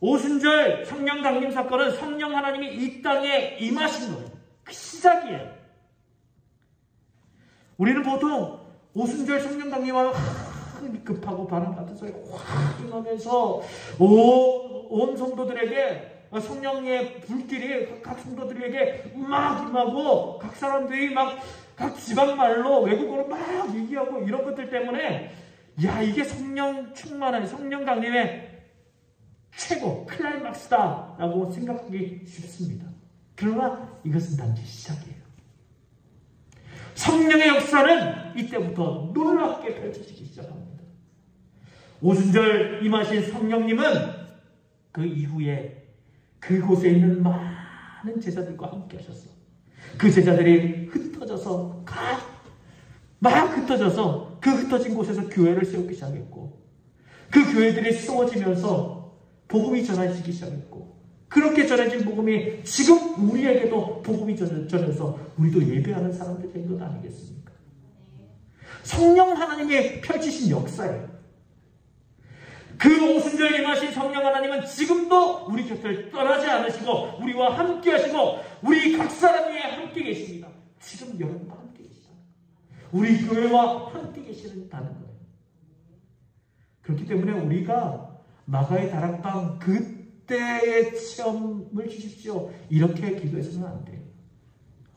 오순절 성령 강림 사건은 성령 하나님이 이 땅에 임하신 거예요. 그 시작이에요. 우리는 보통 오순절 성령 강림하면 급하고 바람 같은 소리가 확 임하면서 온 성도들에게 성령의 불길이 각 성도들에게 막 임하고 각 사람들이 막 각 지방말로 외국어로 막 얘기하고 이런 것들 때문에 야, 이게 성령 충만한 성령 강림의 최고 클라이막스다 라고 생각하기 쉽습니다. 그러나 이것은 단지 시작이에요. 성령의 역사는 이때부터 놀랍게 펼쳐지기 시작합니다. 오순절 임하신 성령님은 그 이후에 그곳에 있는 많은 제자들과 함께 하셨어. 그 제자들이 흩어져서 막 흩어져서 그 흩어진 곳에서 교회를 세우기 시작했고 그 교회들이 세워지면서 복음이 전해지기 시작했고 그렇게 전해진 복음이 지금 우리에게도 복음이 전해서 우리도 예배하는 사람들이 된 것 아니겠습니까? 성령 하나님이 펼치신 역사예요. 그 오순절 임하신 성령 하나님은 지금도 우리 곁을 떠나지 않으시고 우리와 함께 하시고 우리 각 사람 위에 함께 계십니다. 지금 여러분과 함께 계시다. 우리 교회와 함께 계시다는 거예요. 그렇기 때문에 우리가 마가의 다락방 그때의 체험을 주십시오. 이렇게 기도해서는 안 돼요.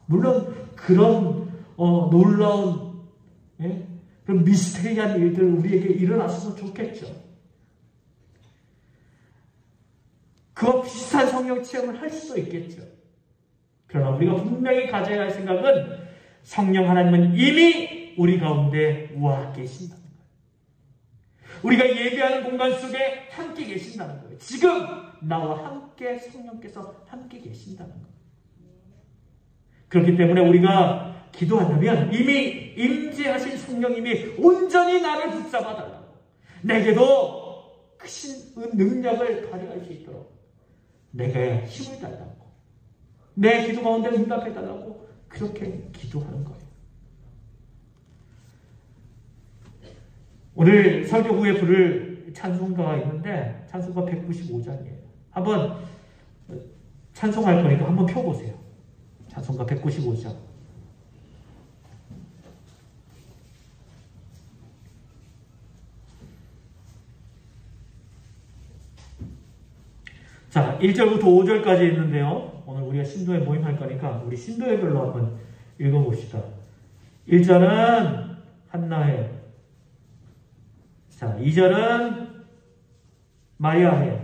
물론 그런 놀라운 그런 미스테리한 일들 우리에게 일어났으면 좋겠죠. 그와 비슷한 성령 체험을 할 수도 있겠죠. 그러나 우리가 분명히 가져야 할 생각은 성령 하나님은 이미 우리 가운데 와 계신다는 거예요. 우리가 예배하는 공간 속에 함께 계신다는 거예요. 지금 나와 함께 성령께서 함께 계신다는 거예요. 그렇기 때문에 우리가 기도한다면 이미 임재하신 성령님이 온전히 나를 붙잡아 달라고 내게도 크신 능력을 발휘할 수 있도록 내게 힘을 달라고 내 기도 가운데 응답해 달라고 그렇게 기도하는 거예요. 오늘 설교 후에 부를 찬송가가 있는데 찬송가 195장이에요. 한번 찬송할 거니까 한번 펴보세요. 찬송가 195장. 1절부터 5절까지 있는데요. 오늘 우리가 신도에 모임할 거니까 우리 신도회별로 한번 읽어봅시다. 1절은 한나해. 자, 2절은 마리아해.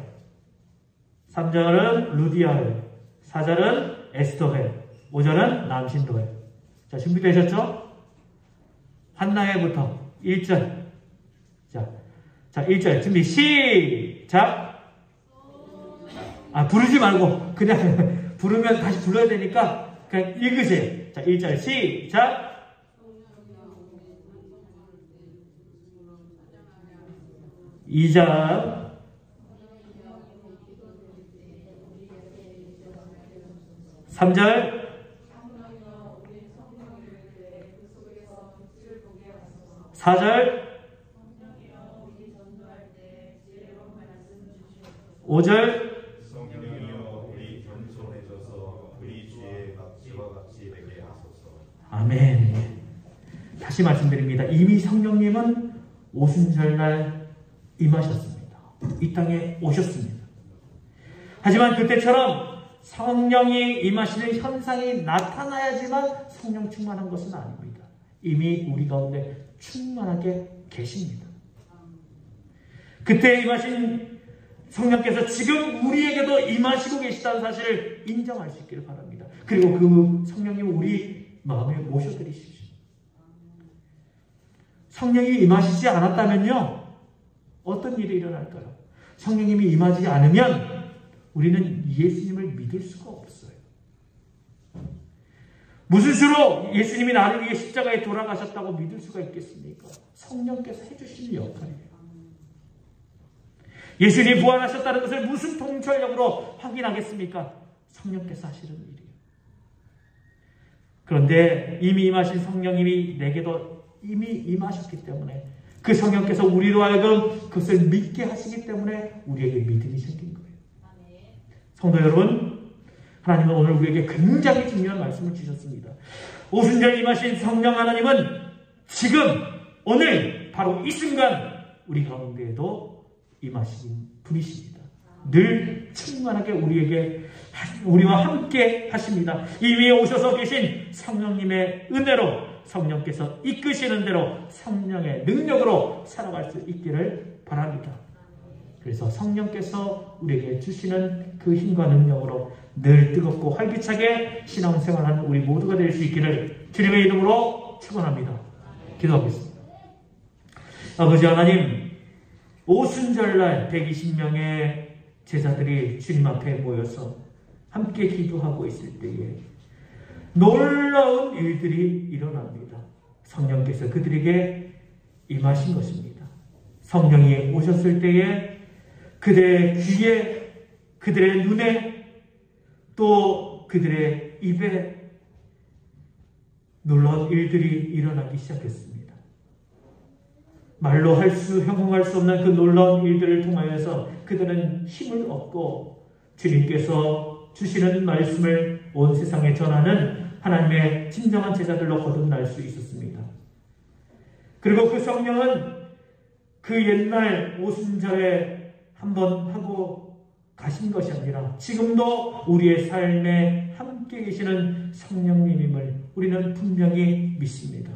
3절은 루디아해. 4절은 에스더해. 5절은 남신도해. 자, 준비되셨죠? 한나해부터 1절. 자, 1절 준비 시작. 부르지 말고 그냥 부르면 다시 불러야 되니까 그냥 읽으세요. 자, 1절 시작. 2절 3절 4절 5절 성령이여 우리 겸손해져서 우리 주의 박지와 같이 되게 하소서. 아멘. 다시 말씀드립니다. 이미 성령님은 오순절날 임하셨습니다. 이 땅에 오셨습니다. 하지만 그때처럼 성령이 임하시는 현상이 나타나야지만 성령 충만한 것은 아닙니다. 이미 우리 가운데 충만하게 계십니다. 그때 임하신 성령께서 지금 우리에게도 임하시고 계시다는 사실을 인정할 수 있기를 바랍니다. 그리고 그 성령님 우리 마음에 모셔드리십시오. 성령이 임하시지 않았다면요, 어떤 일이 일어날까요? 성령님이 임하지 않으면 우리는 예수님을 믿을 수가 없어요. 무슨 수로 예수님이 나를 위해 십자가에 돌아가셨다고 믿을 수가 있겠습니까? 성령께서 해주신 역할이에요. 예수님이 부활하셨다는 것을 무슨 통찰력으로 확인하겠습니까? 성령께서 하시는 일이에요. 그런데 이미 임하신 성령님이 내게도 이미 임하셨기 때문에 그 성령께서 우리로 하여금 그것을 믿게 하시기 때문에 우리에게 믿음이 생긴 거예요. 성도 여러분, 하나님은 오늘 우리에게 굉장히 중요한 말씀을 주셨습니다. 오순절 임하신 성령 하나님은 지금 오늘 바로 이 순간 우리 가운데에도 임하신 분이십니다. 늘 충만하게 우리와 함께 하십니다. 이미 오셔서 계신 성령님의 은혜로 성령께서 이끄시는 대로 성령의 능력으로 살아갈 수 있기를 바랍니다. 그래서 성령께서 우리에게 주시는 그 힘과 능력으로 늘 뜨겁고 활기차게 신앙생활하는 우리 모두가 될 수 있기를 주님의 이름으로 축원합니다. 기도하겠습니다. 아버지 하나님, 오순절날 120명의 제자들이 주님 앞에 모여서 함께 기도하고 있을 때에 놀라운 일들이 일어납니다. 성령께서 그들에게 임하신 것입니다. 성령이 오셨을 때에 그들의 귀에, 그들의 눈에, 또 그들의 입에 놀라운 일들이 일어나기 시작했습니다. 말로 형용할 수 없는 그 놀라운 일들을 통하여서 그들은 힘을 얻고 주님께서 주시는 말씀을 온 세상에 전하는 하나님의 진정한 제자들로 거듭날 수 있었습니다. 그리고 그 성령은 그 옛날 오순절에 한번 하고 가신 것이 아니라 지금도 우리의 삶에 함께 계시는 성령님임을 우리는 분명히 믿습니다.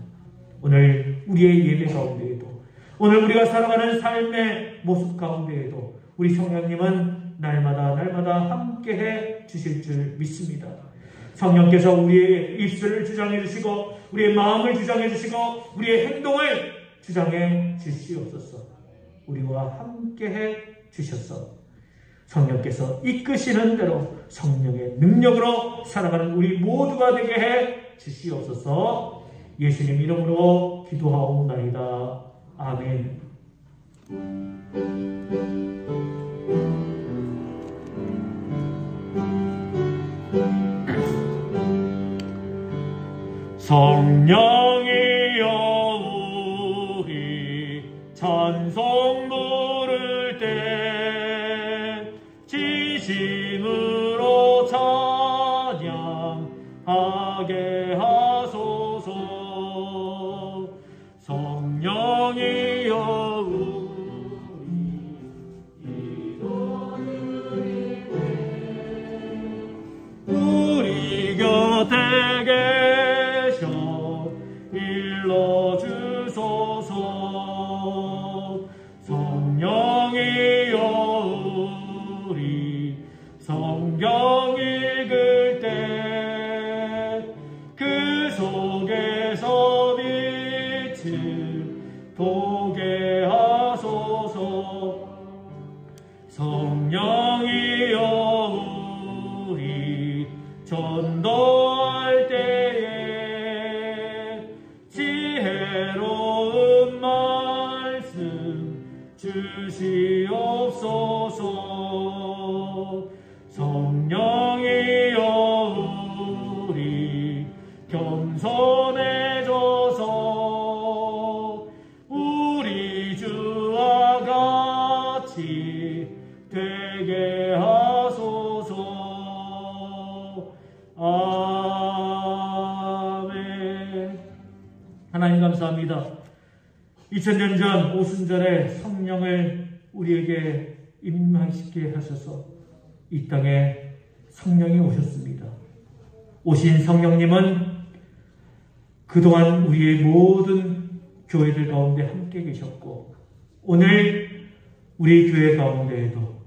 오늘 우리의 예배 가운데에도, 오늘 우리가 살아가는 삶의 모습 가운데에도 우리 성령님은 날마다 함께해 주실 줄 믿습니다. 성령께서 우리의 입술을 주장해 주시고 우리의 마음을 주장해 주시고 우리의 행동을 주장해 주시옵소서. 우리와 함께해 주셔서 성령께서 이끄시는 대로 성령의 능력으로 살아가는 우리 모두가 되게 해 주시옵소서. 예수님 이름으로 기도하옵나이다. 아멘. 성령이여 우리 찬송 부를 때 진심으로 찬양하게 하소서. 성령이여 우리 기도 드릴 때 곁에 계셔 일러주소서. 성령이여 우리 성경 읽을 때 그 속에서 빛을 보게 하소서. 성령이여 우리 전도할 때에 지혜로운 말씀 주시옵소서. 성령이여 우리 겸손해져서 우리 주와 같이 되게 하소서. 아멘. 하나님 감사합니다. 2000년 전 오순절에 성령을 우리에게 임하시게 하셔서 이 땅에 성령이 오셨습니다. 오신 성령님은 그동안 우리의 모든 교회들 가운데 함께 계셨고 오늘 우리 교회 가운데에도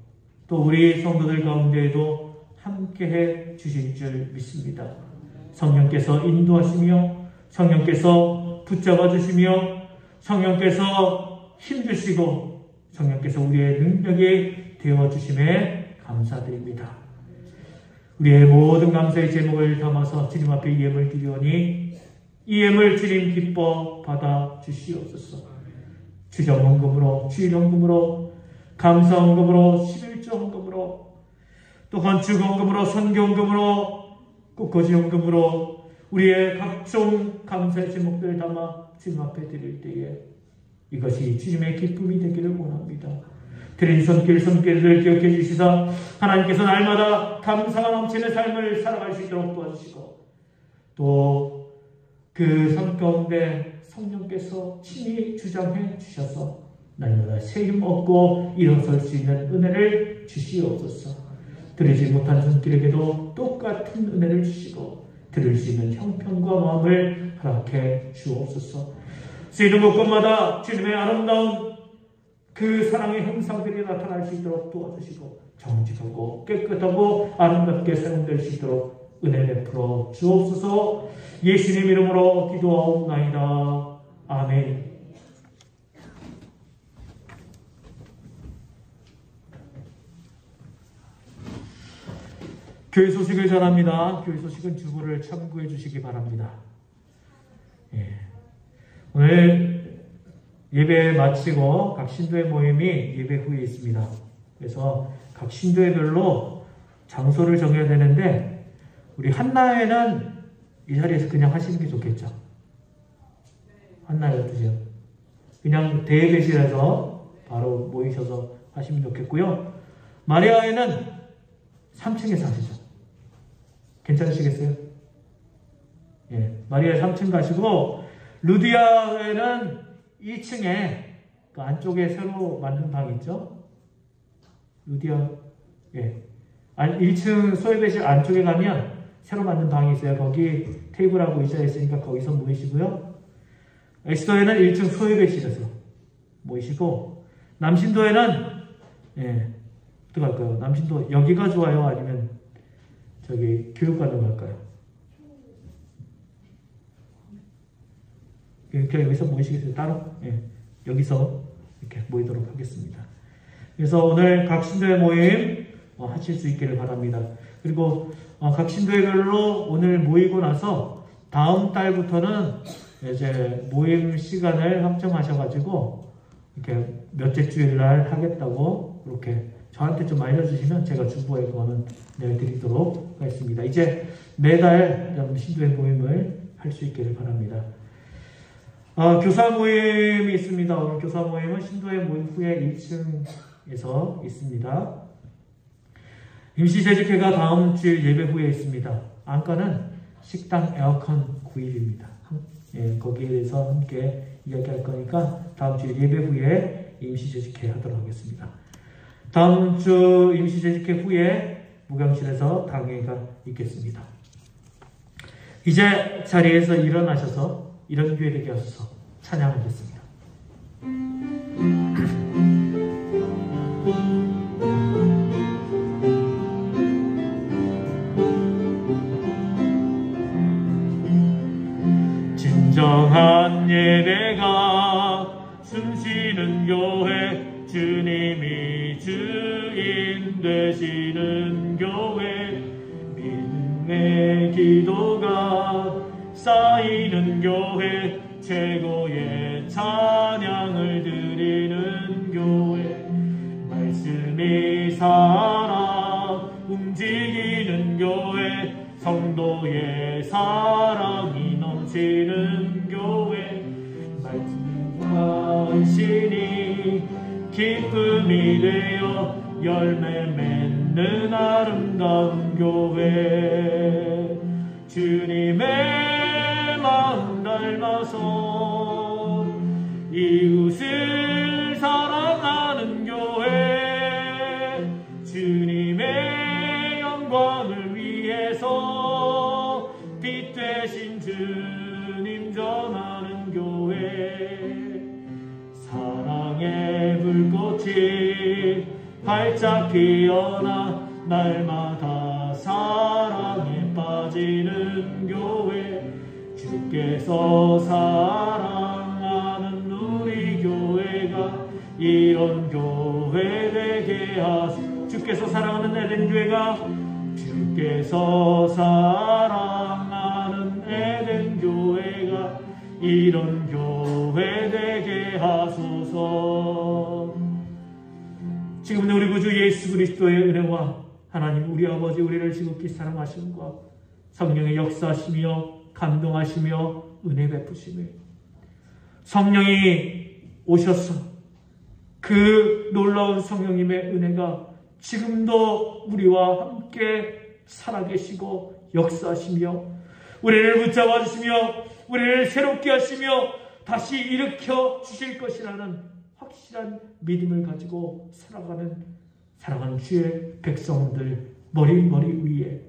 또 우리 성도들 가운데에도 함께해 주실 줄 믿습니다. 성령께서 인도하시며 성령께서 붙잡아 주시며 성령께서 힘주시고 성령께서 우리의 능력이 되어주심에 감사드립니다. 우리의 모든 감사의 제목을 담아서 주님 앞에 예물 드리오니 이 예물 주님 기뻐 받아 주시옵소서. 주정헌금으로 주일헌금으로 감사헌금으로 11조헌금으로 또 건축헌금으로 선교헌금으로 꽃거지헌금으로 우리의 각종 감사의 제목들을 담아 주님 앞에 드릴 때에 이것이 주님의 기쁨이 되기를 원합니다. 드린 손길을 기억해 주시사 하나님께서 날마다 감사가 넘치는 삶을 살아갈 수 있도록 도와주시고 또 그 삶 가운데 성령께서 친히 주장해 주셔서 날마다 새 힘 얻고 일어설 수 있는 은혜를 주시옵소서. 드리지 못한 손길에게도 똑같은 은혜를 주시고 드릴 수 있는 형편과 마음을 허락해 주옵소서. 쓰이는 곳곳마다 주님의 아름다운 그 사랑의 형상들이 나타날 수 있도록 도와주시고 정직하고 깨끗하고 아름답게 사용될 수 있도록 은혜 베풀어 주옵소서. 예수님 이름으로 기도하옵나이다. 아멘. 교회 소식을 전합니다. 교회 소식은 주보를 참고해 주시기 바랍니다. 오늘 예배 마치고 각 신도의 모임이 예배 후에 있습니다. 그래서 각 신도회별로 장소를 정해야 되는데 우리 한나회는 이 자리에서 그냥 하시는 게 좋겠죠. 한나회 어떠세요? 그냥 대예배실에서 바로 모이셔서 하시면 좋겠고요. 마리아회는 3층에서 하시죠. 괜찮으시겠어요? 예, 마리아 3층 가시고 루디아회는 2층에 그 안쪽에 새로 만든 방 있죠? 루디아, 예. 1층 소예배실 안쪽에 가면 새로 만든 방이 있어요. 거기 테이블하고 의자 있으니까 거기서 모이시고요. 에스더에는 1층 소예배실에서 모이시고, 남신도에는, 예, 어떡할까요? 남신도 여기가 좋아요? 아니면 저기 교육관으로 갈까요? 이렇게 여기서 모이시겠어요? 따로? 예, 여기서 이렇게 모이도록 하겠습니다. 그래서 오늘 각 신도의 모임 하실 수 있기를 바랍니다. 그리고 각 신도회별로 오늘 모이고 나서 다음 달부터는 이제 모임 시간을 확정하셔가지고 이렇게 몇째 주일날 하겠다고 그렇게 저한테 좀 알려주시면 제가 주보에 그거는 내드리도록 하겠습니다. 이제 매달 신도회 모임을 할 수 있기를 바랍니다. 교사 모임이 있습니다. 오늘 교사 모임은 신도회 모임 후에 1층에서 있습니다. 임시재직회가 다음 주일 예배 후에 있습니다. 안건은 식당 에어컨 구입입니다. 예, 거기에 대해서 함께 이야기할 거니까 다음 주일 예배 후에 임시재직회 하도록 하겠습니다. 다음 주 임시재직회 후에 무경실에서 당회가 있겠습니다. 이제 자리에서 일어나셔서 이런 교회 되게 하소서 찬양하겠습니다. 진정한 예배가 숨쉬는 교회, 주님이 주인 되시는 교회, 믿음의 기도가 쌓이는 교회, 최고의 찬양을 드리는 교회, 말씀이 살아 움직이는 교회, 성도의 사랑이 넘치는 교회, 말씀과 신이 기쁨이 되어 열매 맺는 아름다운 교회, 주님의 마음 닮아서 이웃을 사랑하는 교회, 주님의 영광을 위해서 빛 되신 주님 전하는 교회, 사랑의 불꽃이 활짝 피어나 날마다 사랑에 빠지는 교회, 주께서 사랑하는 우리 교회가 이런 교회 되게 하소서. 주께서 사랑하는 에덴 교회가, 주께서 사랑하는 에덴 교회가 이런 교회 되게 하소서. 지금은 우리 구주 예수 그리스도의 은혜와 하나님 우리 아버지 우리를 지극히 사랑하심과 성령의 역사하시며 감동하시며 은혜 베푸시며 성령이 오셔서 그 놀라운 성령님의 은혜가 지금도 우리와 함께 살아계시고 역사하시며 우리를 붙잡아 주시며 우리를 새롭게 하시며 다시 일으켜 주실 것이라는 확실한 믿음을 가지고 살아가는 주의 백성들 머리 위에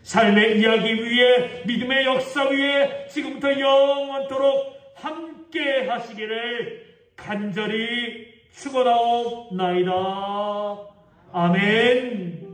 삶의 이야기 위에 믿음의 역사 위에 지금부터 영원토록 함께 하시기를 간절히 축원하옵나이다. 아멘.